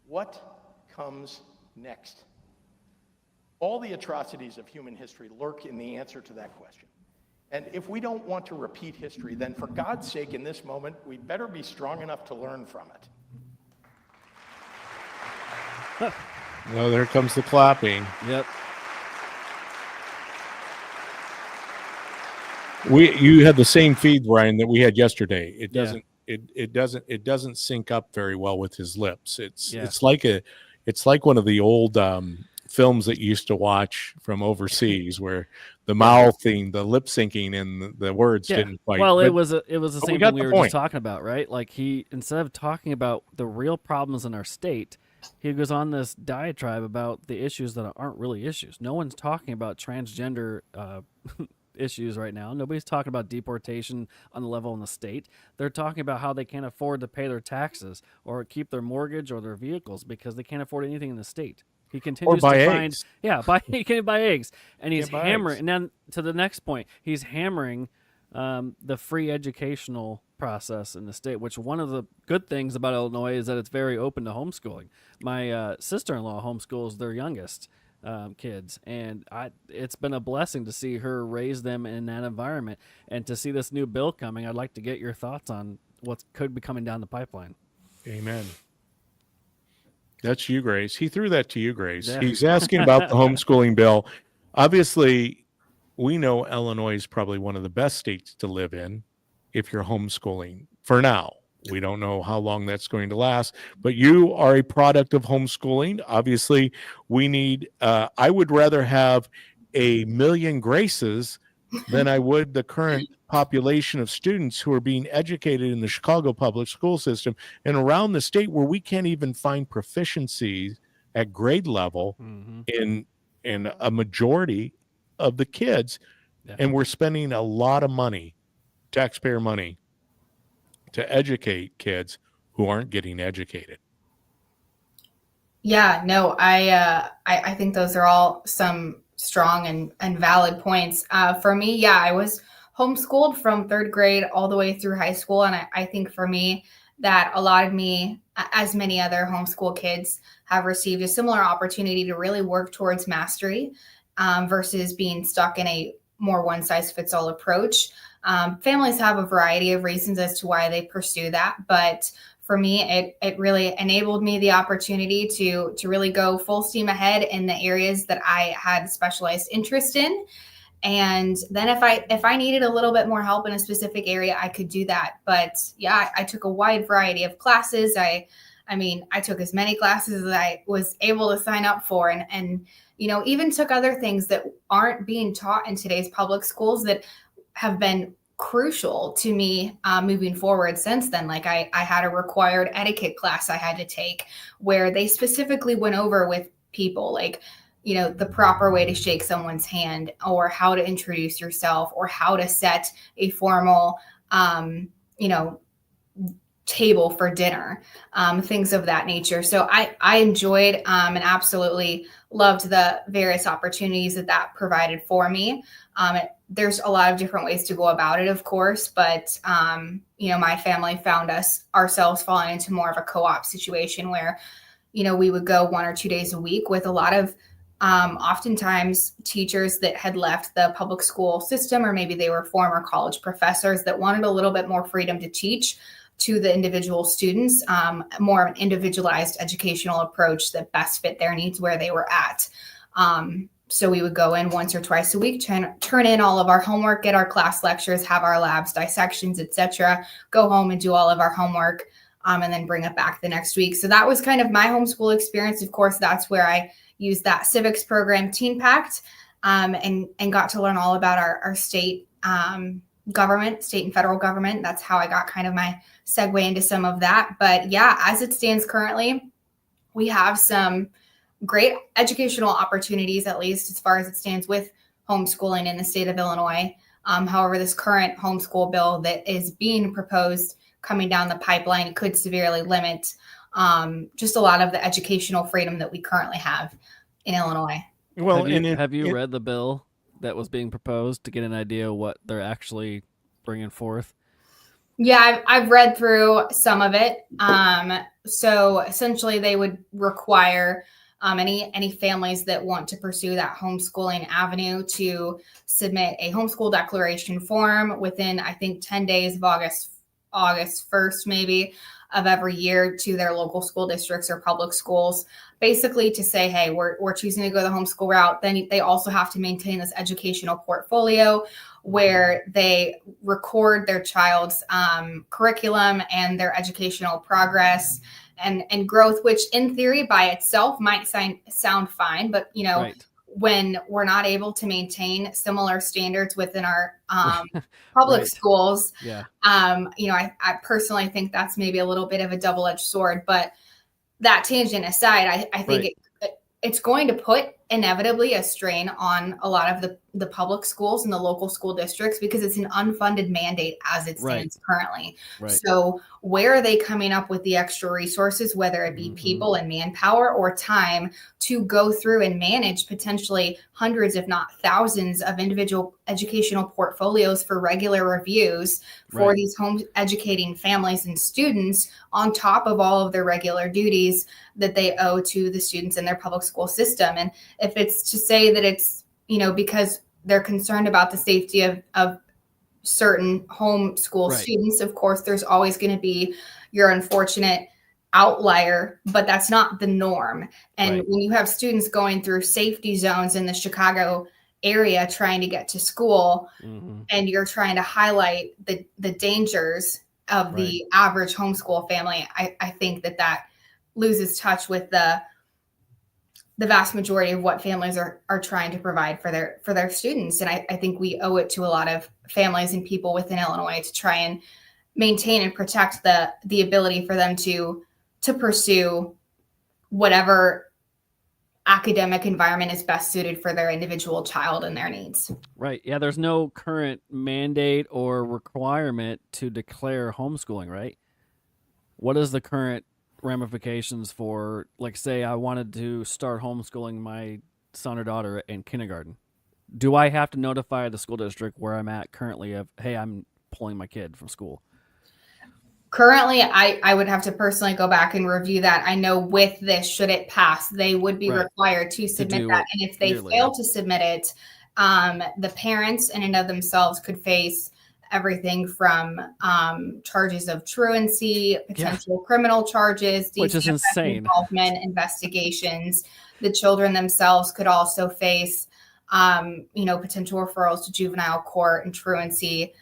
what comes next? All the atrocities of human history lurk in the answer to that question. And if we don't want to repeat history, then for God's sake, in this moment, we better be strong enough to learn from it. Well, there comes the clapping. Yep. You had the same feed, Ryan, that we had yesterday. It Yeah. doesn't it doesn't sync up very well with his lips. It's Yeah. it's like one of the old films that you used to watch from overseas where the mouthing, the lip syncing, and the words didn't quite. Well, but it was the we same got thing we the were point. just talking about, right? Like he, instead of talking about the real problems in our state, he goes on this diatribe about the issues that aren't really issues. No one's talking about transgender issues right now. Nobody's talking about deportation on the level in the state. They're talking about how they can't afford to pay their taxes or keep their mortgage or their vehicles because they can't afford anything in the state. He continues buy to find, eggs. he can't buy eggs, and he's Can't buy hammering. eggs. And then to the next point, he's hammering the free educational process in the state. Which one of the good things about Illinois is that it's very open to homeschooling. My sister-in-law homeschools their youngest kids, and it's been a blessing to see her raise them in that environment, and to see this new bill coming. I'd like to get your thoughts on what could be coming down the pipeline. Amen. That's you, Grace. He threw that to you, Grace. Yeah. He's asking about the homeschooling bill. Obviously, we know Illinois is probably one of the best states to live in if you're homeschooling for now. We don't know how long that's going to last, but you are a product of homeschooling. Obviously, we need, I would rather have a million Graces than I would the current population of students who are being educated in the Chicago public school system and around the state, where we can't even find proficiency at grade level in a majority of the kids. Yeah. And we're spending a lot of money, taxpayer money, to educate kids who aren't getting educated. Yeah, no, I think those are all some strong and valid points. For me, yeah, I was homeschooled from third grade all the way through high school. And I think for me, that allotted me, as many other homeschool kids have received, a similar opportunity to really work towards mastery versus being stuck in a more one-size-fits-all approach. Families have a variety of reasons as to why they pursue that, but for me, it really enabled me the opportunity to really go full steam ahead in the areas that I had specialized interest in. And then if I needed a little bit more help in a specific area, I could do that. But yeah, I took a wide variety of classes. I took as many classes as I was able to sign up for, and even took other things that aren't being taught in today's public schools that have been crucial to me moving forward since then. Like I had a required etiquette class I had to take where they specifically went over with people, like, the proper way to shake someone's hand, or how to introduce yourself, or how to set a formal, table for dinner, things of that nature. So I enjoyed and absolutely loved the various opportunities that provided for me. There's a lot of different ways to go about it, of course, but my family found ourselves falling into more of a co-op situation where, we would go 1 or 2 days a week with a lot of oftentimes teachers that had left the public school system, or maybe they were former college professors that wanted a little bit more freedom to teach to the individual students, more of an individualized educational approach that best fit their needs where they were at. So we would go in once or twice a week, turn in all of our homework, get our class lectures, have our labs, dissections, etc., go home and do all of our homework, and then bring it back the next week. So that was kind of my homeschool experience. Of course, that's where I used that civics program, Teen Pact, and got to learn all about our state government, state and federal government. That's how I got kind of my segue into some of that. But yeah, as it stands currently, we have some great educational opportunities, at least as far as it stands with homeschooling in the state of Illinois. However, this current homeschool bill that is being proposed coming down the pipeline could severely limit just a lot of the educational freedom that we currently have in Illinois. Well, have you read the bill that was being proposed to get an idea what they're actually bringing forth? Yeah, I've read through some of it. So essentially, they would require any families that want to pursue that homeschooling avenue to submit a homeschool declaration form within, I think, 10 days of August 1st, maybe, of every year to their local school districts or public schools, basically to say, hey, we're choosing to go the homeschool route. Then they also have to maintain this educational portfolio where they record their child's curriculum and their educational progress and growth, which in theory by itself might sound fine, but Right. when we're not able to maintain similar standards within our public Right. schools, Yeah. I personally think that's maybe a little bit of a double-edged sword. But that tangent aside, I think Right. it's going to put inevitably a strain on a lot of the public schools and the local school districts because it's an unfunded mandate as it stands currently. Right. So where are they coming up with the extra resources, whether it be people and manpower or time, to go through and manage potentially hundreds, if not thousands, of individual educational portfolios for regular reviews for Right. these home educating families and students on top of all of their regular duties that they owe to the students in their public school system? And if it's to say that it's, because they're concerned about the safety of certain homeschool Right. students, of course, there's always going to be your unfortunate outlier, but that's not the norm. And Right. when you have students going through safety zones in the Chicago area trying to get to school, and you're trying to highlight the dangers of the average homeschool family, I think that loses touch with the vast majority of what families are trying to provide for their students. And I think we owe it to a lot of families and people within Illinois to try and maintain and protect the ability for them to pursue whatever academic environment is best suited for their individual child and their needs. Right. Yeah, there's no current mandate or requirement to declare homeschooling, right? What is the current ramifications for, like, say I wanted to start homeschooling my son or daughter in kindergarten? Do I have to notify the school district where I'm at currently of, hey, I'm pulling my kid from school? Currently, I would have to personally go back and review that. I know with this, should it pass, they would be required to submit that. And if they fail to submit it, the parents in and of themselves could face everything from charges of truancy, potential criminal charges, which is insane, involvement, investigations. The children themselves could also face, potential referrals to juvenile court and truancy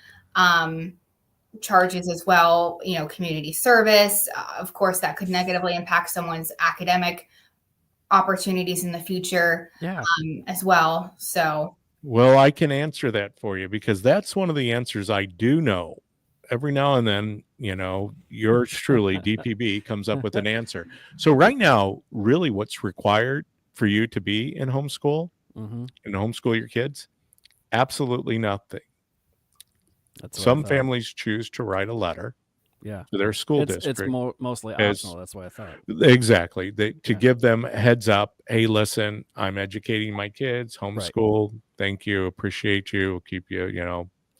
charges as well. Community service. Of course, that could negatively impact someone's academic opportunities in the future as well. So. Well, I can answer that for you because that's one of the answers I do know. Every now and then, yours truly, DPB, comes up with an answer. So right now, really what's required for you to be in homeschool and homeschool your kids? Absolutely nothing. Some families choose to write a letter to their school district. It's mostly optional. That's what I thought. Exactly. To give them a heads up. Hey, listen, I'm educating my kids, homeschool. Thank you. Appreciate you. We'll keep you,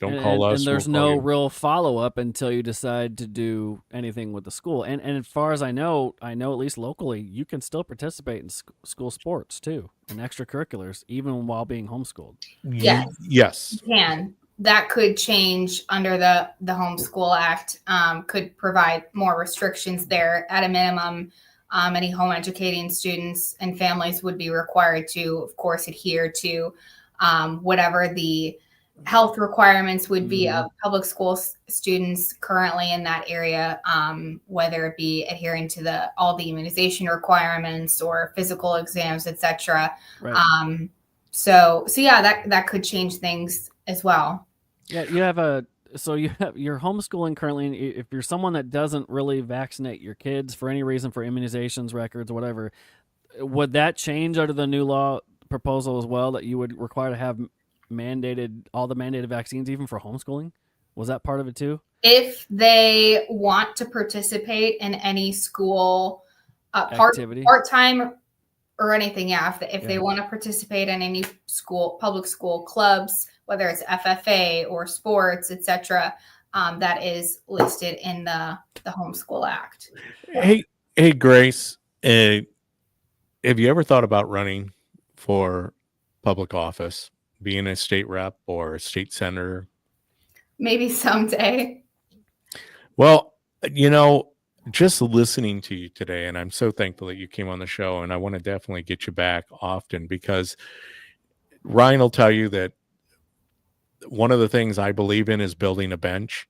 don't call us. And there's no real follow-up until you decide to do anything with the school. And as far as I know at least locally, you can still participate in school sports too, and extracurriculars, even while being homeschooled. Yes. Yes. You can. That could change under the Homeschool Act, could provide more restrictions there. At a minimum, any home educating students and families would be required to, of course, adhere to whatever the health requirements would be of public school students currently in that area, whether it be adhering to all the immunization requirements or physical exams, etc. So yeah, that could change things as well. Yeah, you have you're homeschooling currently. If you're someone that doesn't really vaccinate your kids for any reason, for immunizations, records, whatever, would that change under the new law proposal as well, that you would require to have all the mandated vaccines even for homeschooling? Was that part of it too? If they want to participate in any school activity, part-time or anything, if they want to participate in any public school clubs, whether it's FFA or sports, etc., that is listed in the Homeschool Act. Hey, Grace, have you ever thought about running for public office, being a state rep or a state senator? Maybe someday. Well, just listening to you today, and I'm so thankful that you came on the show, and I want to definitely get you back often, because Ryan will tell you that one of the things I believe in is building a bench.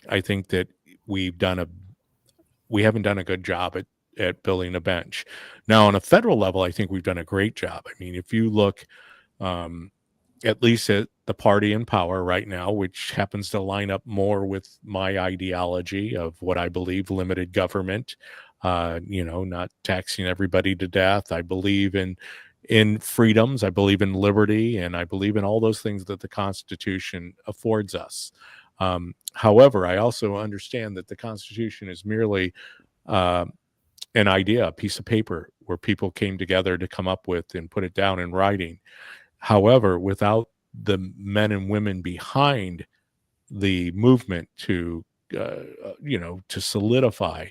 I think that we haven't done a good job at building a bench. Now, on a federal level, I think we've done a great job. I mean, if you look at least at the party in power right now, which happens to line up more with my ideology of what I believe limited government, not taxing everybody to death. I believe in freedoms. I believe in liberty, and I believe in all those things that the Constitution affords us. However, I also understand that the Constitution is merely an idea, a piece of paper where people came together to come up with and put it down in writing. However, without the men and women behind the movement to to solidify,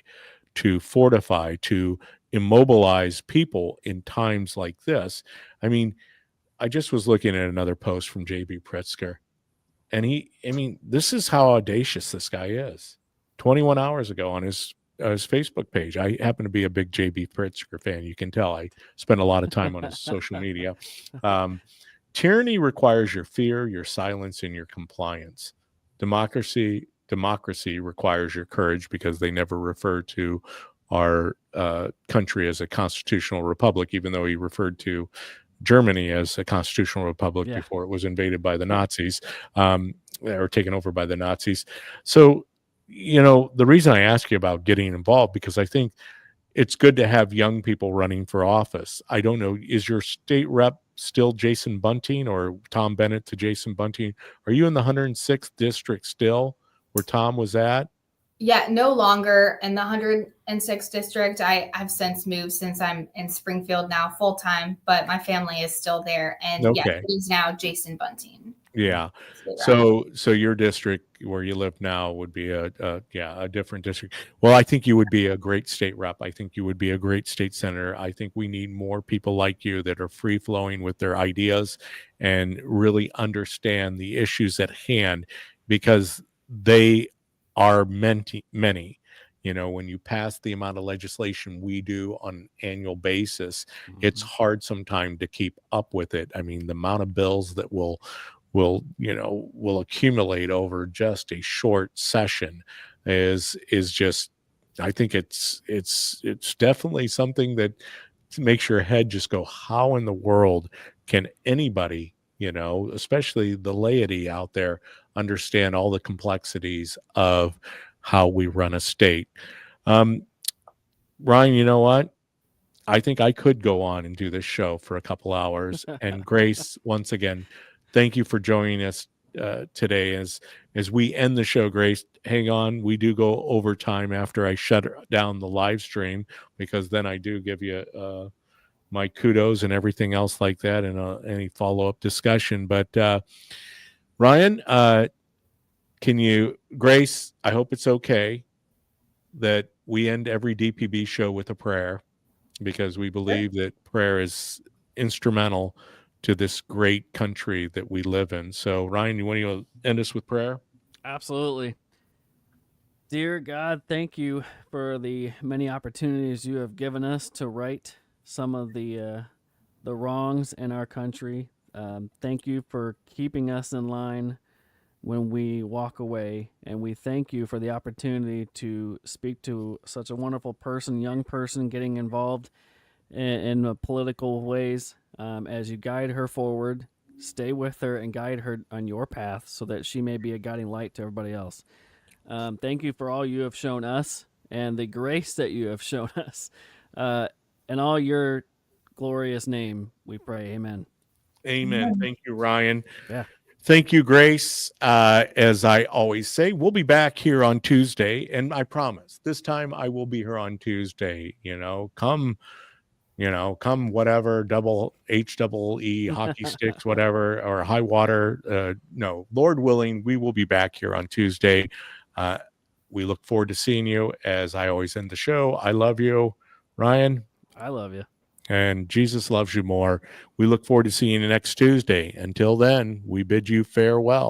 to fortify, to immobilize people in times like this. I mean, I just was looking at another post from JB Pritzker, and this is how audacious this guy is. 21 hours ago on his Facebook page. I happen to be a big JB Pritzker fan. You can tell I spend a lot of time on his social media. Tyranny requires your fear, your silence, and your compliance. Democracy requires your courage, because they never refer to our country as a constitutional republic, even though he referred to Germany as a constitutional republic before it was invaded by the Nazis, or taken over by the Nazis. So, the reason I ask you about getting involved, because I think it's good to have young people running for office. I don't know, is your state rep still Jason Bunting, or Tom Bennett to Jason Bunting? Are you in the 106th district still, where Tom was at? Yeah, no longer in the 106th district. I've since moved, since I'm in Springfield now full time, but my family is still there. And yeah, it is now Jason Bunting. Yeah. So your district where you live now would be a different district. Well, I think you would be a great state rep. I think you would be a great state senator. I think we need more people like you that are free flowing with their ideas and really understand the issues at hand, because they are many. When you pass the amount of legislation we do on an annual basis, it's hard sometimes to keep up with it. I mean, the amount of bills that will accumulate over just a short session is just, I think it's definitely something that makes your head just go, how in the world can anybody, especially the laity out there, understand all the complexities of how we run a state? Ryan, you know what? I think I could go on and do this show for a couple hours. And Grace, once again, thank you for joining us today. As we end the show, Grace, hang on. We do go over time after I shut down the live stream, because then I do give you my kudos and everything else like that, and any follow-up discussion. But Ryan, Grace, I hope it's okay that we end every DPB show with a prayer, because we believe that prayer is instrumental to this great country that we live in. So, Ryan, you want to end us with prayer? Absolutely. Dear God, thank you for the many opportunities you have given us to right some of the wrongs in our country. Thank you for keeping us in line when we walk away, and we thank you for the opportunity to speak to such a wonderful person, young person, getting involved in political ways. As you guide her forward, stay with her and guide her on your path, so that she may be a guiding light to everybody else. Thank you for all you have shown us, and the grace that you have shown us. In all your glorious name, we pray. Amen. Amen. Thank you, Ryan. Yeah. Thank you, Grace. As I always say, we'll be back here on Tuesday, and I promise this time I will be here on Tuesday. Come whatever, double HEE, hockey sticks, whatever, or high water. No, Lord willing, we will be back here on Tuesday. We look forward to seeing you. As I always end the show, I love you, Ryan. I love you. And Jesus loves you more. We look forward to seeing you next Tuesday. Until then, we bid you farewell.